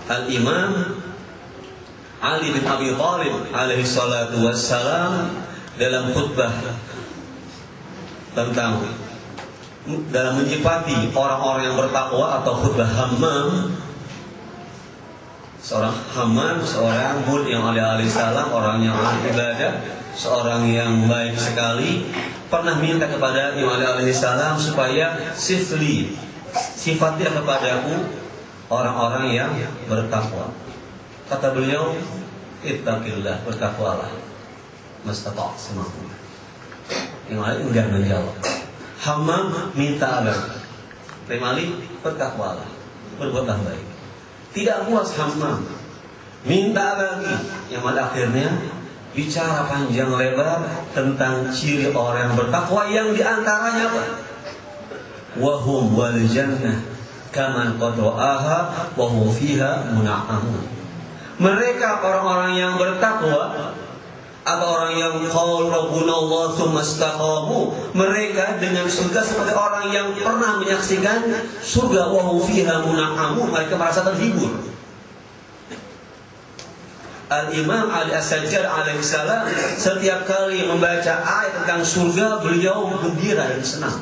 Al-Imam Ali bin Abi Thalib alaihi salatu wassalam dalam khutbah tentang dalam menyifati orang-orang yang bertakwa atau khutbah Hammam. Seorang Hammam, seorang murid yang alaihi salam, orang yang ahli ibadah, seorang yang baik sekali, pernah minta kepada Imam Ali alaihi salam supaya sifatnya kepadaku orang-orang yang bertakwa. Kata beliau, ittaqillah, bertakwalah mastata' semampu. Imam Ali enggak menjawab. Hammam minta lagi. Imam Ali, bertakwalah, berbuatlah baik. Tidak puas Hammam, minta lagi. Yang pada akhirnya bicara panjang lebar tentang ciri orang yang bertakwa, yang diantaranya apa? Wahum wal jannah kaman qad ra'aha wa hum fiha mun'amun. Mereka orang-orang yang bertakwa atau orang yang qaul rabbuna Allah tsumma istaqamu, mereka dengan surga seperti orang yang pernah menyaksikan surga, wa hum fiha mun'amun, mereka merasa terhibur. Al-Imam Ali As-Sajjad alaihi salam setiap kali membaca ayat tentang surga, beliau gembira dan senang.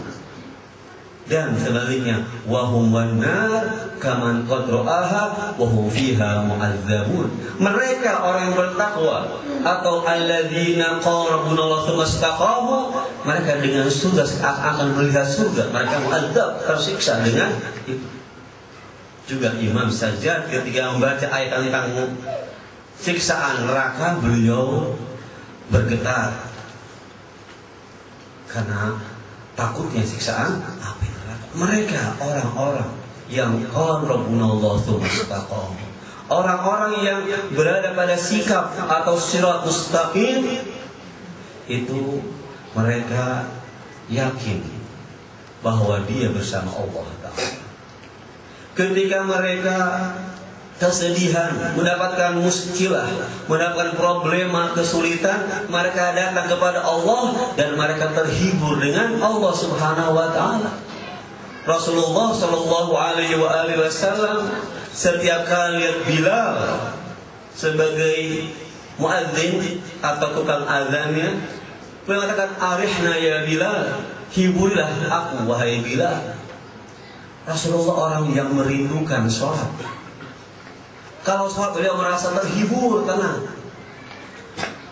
Dan sebaliknya, wahum wanar kaman qad ra'aha wa hum fiha mu'adzabun. Mereka orang yang bertakwa atau alladzina qala rabbuna Allah tsumma istaqamu, mereka dengan surga akan melihat surga, mereka mu'adzab, tersiksa dengan itu. Juga Imam Sajjad ketika membaca ayat tentang siksaan neraka, beliau bergetar karena takutnya siksaan api neraka. Mereka orang-orang yang qala rabbuna Allah tsumma istaqamu, orang-orang yang berada pada sikap atau sirat mustaqim, itu mereka yakin bahwa dia bersama Allah Ta'ala. Ketika mereka kesedihan, mendapatkan muskilah, mendapatkan problema, kesulitan, mereka datang kepada Allah dan mereka terhibur dengan Allah Subhanahu wa Ta'ala. Rasulullah Shallallahu Alaihi Wasallam setiap kali lihat Bilal sebagai muadzin atau tukang azannya, beliau mengatakan, arihna ya Bilal, hiburilah aku wahai Bilal. Rasulullah orang yang merindukan sholat. Kalau sholat beliau merasa terhibur, tenang.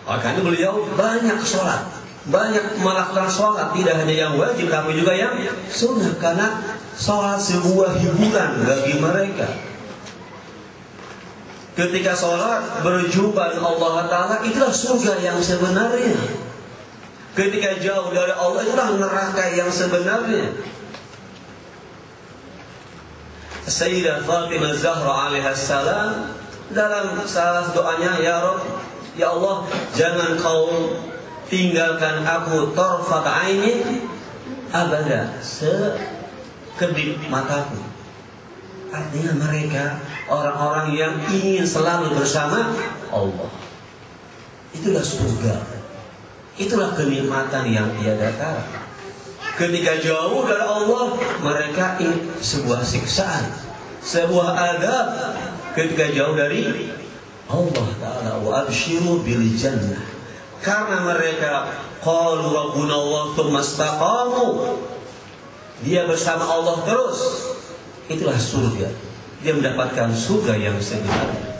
Makanya beliau banyak sholat, banyak melakukan sholat, tidak hanya yang wajib tapi juga yang sunnah, karena sholat sebuah hiburan bagi mereka. Ketika sholat berjumpa dengan Allah Ta'ala, itulah surga yang sebenarnya. Ketika jauh dari Allah, itulah neraka yang sebenarnya. Sayyidah Fatimah Zahra alaiha salam dalam salah doanya, ya Rabb, ya Allah, jangan kau tinggalkan aku tarfat ainin abada, sekedip mataku. Artinya mereka orang-orang yang ingin selalu bersama Allah. Itulah surga, itulah kenikmatan yang tiada tara. Ketika jauh dari Allah, mereka ingin sebuah siksaan, sebuah adab. Ketika jauh dari Allah Ta'ala, wa abshiru bil jannah, karena mereka qalu rabbuna Allah tsumma istaqamu, dia bersama Allah terus, itulah surga. Dia mendapatkan surga yang sebenarnya.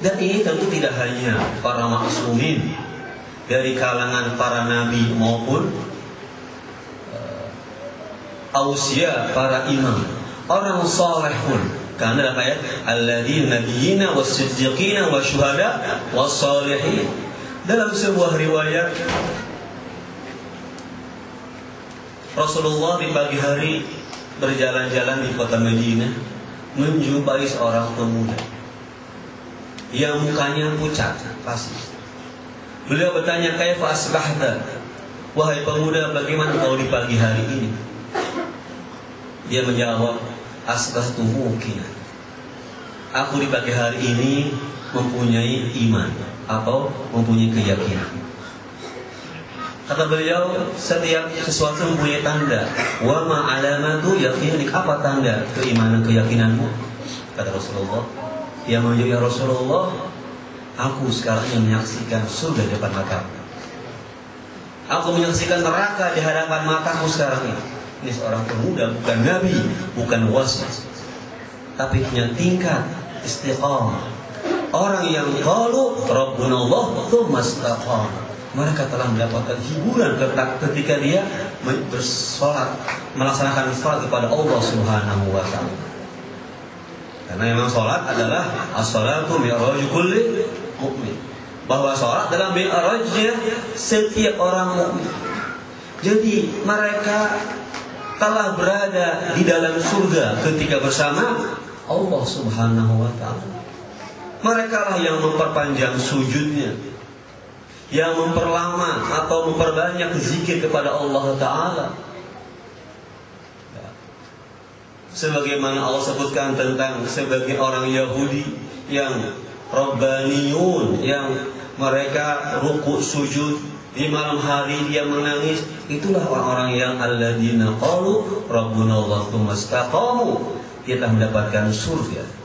Dan ini tentu tidak hanya para maksumin dari kalangan para nabi maupun ausia, para imam, orang saleh pun. Karena dalam ayat alladzina nabiyina was-siddiqina wasyuhada was-salihin, dalam sebuah riwayat Rasulullah di pagi hari berjalan-jalan di kota Madinah, menjumpai seorang pemuda yang mukanya pucat pasti. Beliau bertanya, kaifa asbahta? Wahai pemuda, bagaimana kau di pagi hari ini? Dia menjawab, asbahtu muqinan. Aku di pagi hari ini mempunyai iman atau mempunyai keyakinan. Kata beliau, setiap sesuatu mempunyai tanda. Wa ma alamatu yaqinik, apa tanda keimanan keyakinanmu? kata Rasulullah. Dia menjawab, ya Rasulullah, aku sekarang yang menyaksikan surga di depan mataku. Aku menyaksikan neraka di hadapan mataku sekarang ini. Ini seorang pemuda, bukan nabi, bukan wasi, tapi punya tingkat istiqamah. Orang yang qalu Rabbunallah tsumma istaqama, mereka telah mendapatkan hiburan ketika dia bersolat, melaksanakan salat kepada Allah Subhanahu wa taala. Karena memang salat adalah as-salatu mi'raju kulli mukmin. Bahwa salat adalah mi'rajnya setiap orang mukmin. Jadi mereka telah berada di dalam surga ketika bersama Allah Subhanahu wa taala. Mereka lah yang memperpanjang sujudnya, yang memperlama atau memperbanyak zikir kepada Allah Ta'ala. Sebagaimana Allah sebutkan tentang sebagai orang Yahudi yang Rabbaniyun, yang mereka rukuk sujud di malam hari dia menangis. Itulah orang-orang yang alladzina qalu Rabbunallah tsumma istaqamu, dia telah mendapatkan surga.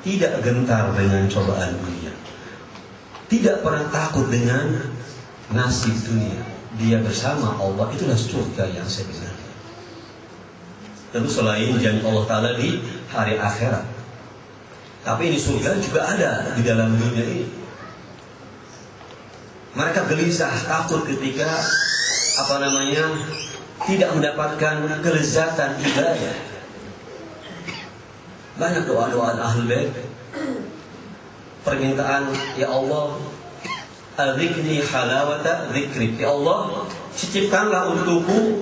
Tidak gentar dengan cobaan dunia, tidak pernah takut dengan nasib dunia. Dia bersama Allah, itulah surga yang sebenarnya. Tentu selain janji Allah Ta'ala di hari akhirat, tapi ini surga juga ada di dalam dunia ini. Mereka gelisah, takut ketika tidak mendapatkan kelezatan ibadah. Banyak doa-doa Ahlul Bait, permintaan, ya Allah, adzikni halawata dzikrik, ya Allah, cicipkanlah untukku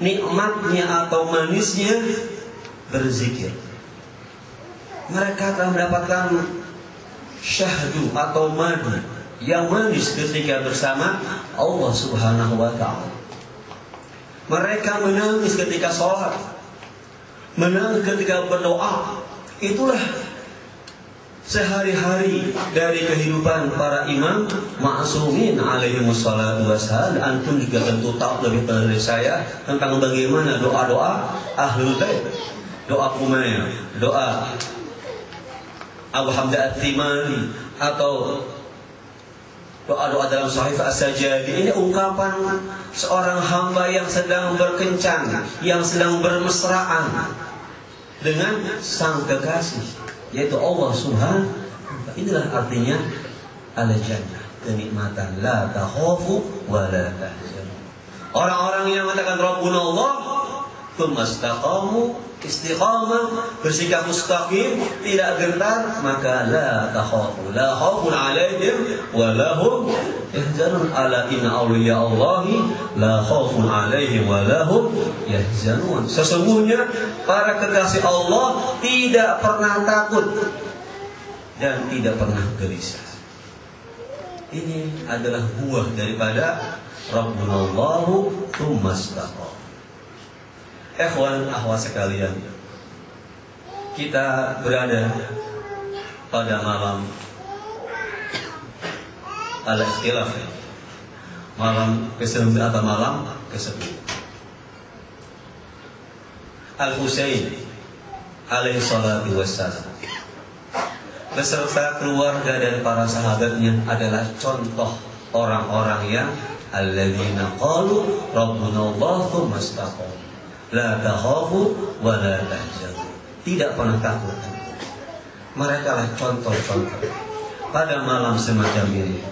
nikmatnya atau manisnya berzikir. Mereka telah mendapatkan syahdu atau madu yang manis ketika bersama Allah Subhanahu wa taala. Mereka menangis ketika sholat, menangis ketika berdoa. Itulah sehari-hari dari kehidupan para imam ma'sumin alaihi wassalatu wassalam. Antum juga tentu tahu lebih dari saya tentang bagaimana doa-doa Ahlul Bait, doa Umayyah, doa Abu Hamzah At-Timari, atau doa-doa dalam Sahih As-Sajadi. Ini ungkapan seorang hamba yang sedang berkencan, yang sedang bermesraan dengan sang kekasih, yaitu Allah Subhanahu wa ta'ala. Inilah artinya al-jannah, kenikmatan, la takhafu wa la tahzanu. Orang-orang yang mengatakan Rabbuna Allah tsumma istaqamu, istiqamah, bersikap mustaqim, tidak gentar, maka la takhafu, la khaufun 'alaihim wa lahum yahzanun. Ala inna awliya Allahi la khaufun 'alaihim wa lahum yahzanun. Sesungguhnya para kekasih Allah tidak pernah takut dan tidak pernah gelisah. Ini adalah buah daripada Rabbunallahu tsumma istaqam. Ikhwan akhwat sekalian, kita berada pada malam al-ikhtilaf, malam ke-9 atau malam ke-10. Al-Husain alaihi salatu wassalam beserta keluarga dan para sahabatnya adalah contoh orang-orang yang alladzina qalu Rabbunallah tsumma istaqamu, la takhafu wa la tahzanu, tidak pernah takut. Mereka lah contoh-contoh pada malam semacam ini.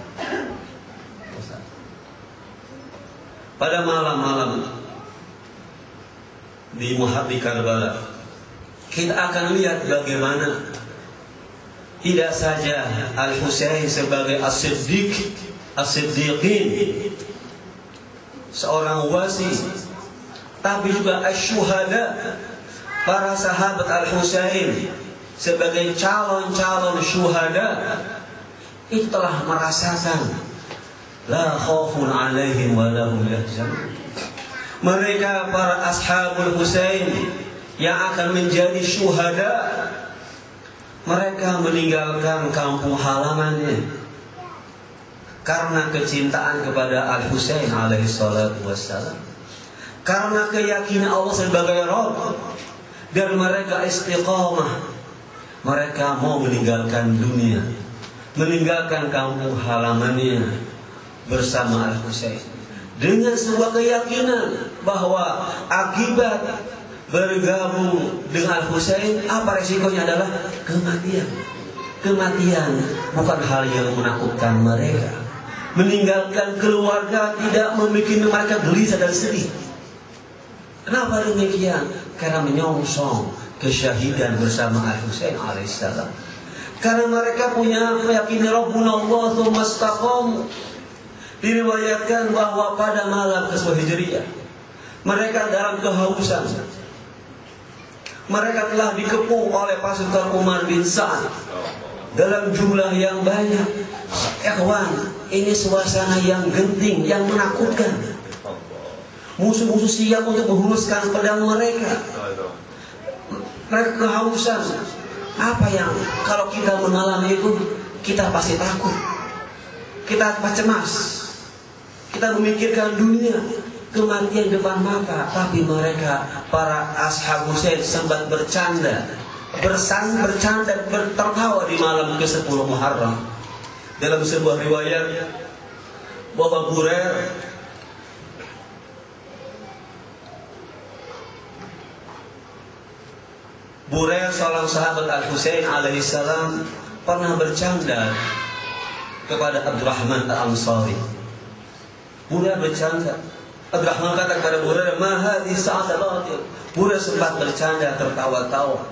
Pada malam-malam di Karbala, kita akan lihat bagaimana tidak saja Al-Husain sebagai as-siddiqin, seorang wasi, tapi juga asy-syuhada, para sahabat Al-Husain sebagai calon-calon syuhada, itu telah merasakan la khaufun 'alaihim wa lahum yahzanun. Mereka para ashabul Husain yang akan menjadi syuhada, mereka meninggalkan kampung halamannya karena kecintaan kepada Al-Husain alaihi salatu wassalam, karena keyakinan Allah sebagai Rabb, dan mereka istiqamah mereka mau meninggalkan dunia, meninggalkan kampung halamannya bersama Al-Husain dengan sebuah keyakinan bahwa akibat bergabung dengan Al-Husain apa resikonya adalah kematian. Kematian bukan hal yang menakutkan mereka. Meninggalkan keluarga tidak membuat mereka gelisah dan sedih. Kenapa demikian? Karena menyongsong kesyahidan bersama Al-Husain alaihissalam. Karena mereka punya keyakinan Rabbuna Allah tsumma istaqamu. Diriwayatkan bahwa pada malam ke-10 Hijriah mereka dalam kehausan. Mereka telah dikepung oleh pasukan Umar bin Sa'ad dalam jumlah yang banyak. Ikhwan, ini suasana yang genting, yang menakutkan. Musuh-musuh siap untuk menghunuskan pedang mereka. Mereka kehausan. Apa yang kalau kita mengalami itu, kita pasti takut. Kita cemas. Kita memikirkan dunia, kematian depan mata. Tapi mereka, para ashab Husain sempat bercanda, tertawa di malam ke-10 Muharram. Dalam sebuah riwayat bahwa Burair seorang sahabat Al-Husain alaihissalam pernah bercanda kepada Abdurrahman Al-Ansari. Burair bercanda. Abdurrahman kata kepada Burair, "Ma hadhihi sa'at al-batil." Burair sempat bercanda, tertawa-tawa.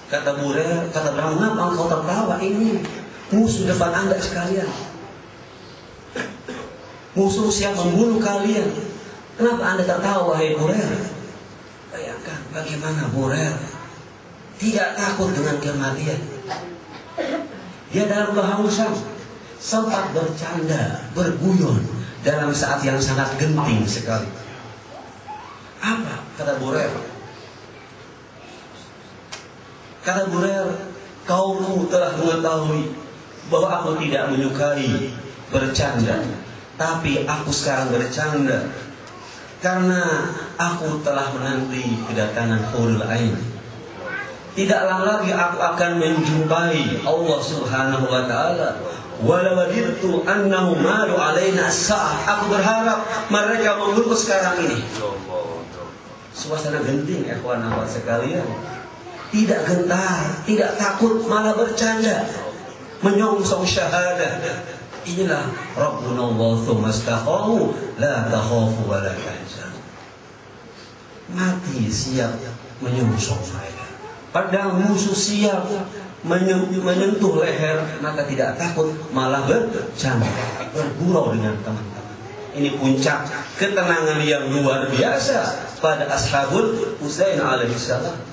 Kata Burair, kata Abdurrahman, "Mengapa engkau tertawa? Ini musuh depan Anda sekalian. Musuh siap membunuh kalian. Kenapa Anda tertawa, wahai Burair?" Bayangkan bagaimana Burair tidak takut dengan kematian. Dia dalam kehausan sempat bercanda, berguyon dalam saat yang sangat genting sekali. Apa kata Burair? Kata Burair, "Kaumku telah mengetahui bahwa aku tidak menyukai bercanda, tapi aku sekarang bercanda karena aku telah menanti kedatangan Hurul Ain. Tidak lama lagi aku akan menjumpai Allah Subhanahu wa taala. Walau wadirtu annahum malu alaina as-sa'ah." Aku berharap mereka mengurus sekarang ini. Suasana genting, ikhwan akhwat sekalian. Tidak gentar, tidak takut, malah bercanda, menyongsong syahadah. Inilah Rabbuna Allah tsumma istaqamu la takhafu wa la tahzanu. Mati siap menyongsong mereka. Padahal musuh siap menyentuh leher, maka tidak takut, malah bercanda, bergurau dengan teman-teman. Ini puncak ketenangan yang luar biasa pada ashabul Husain alaihissalam.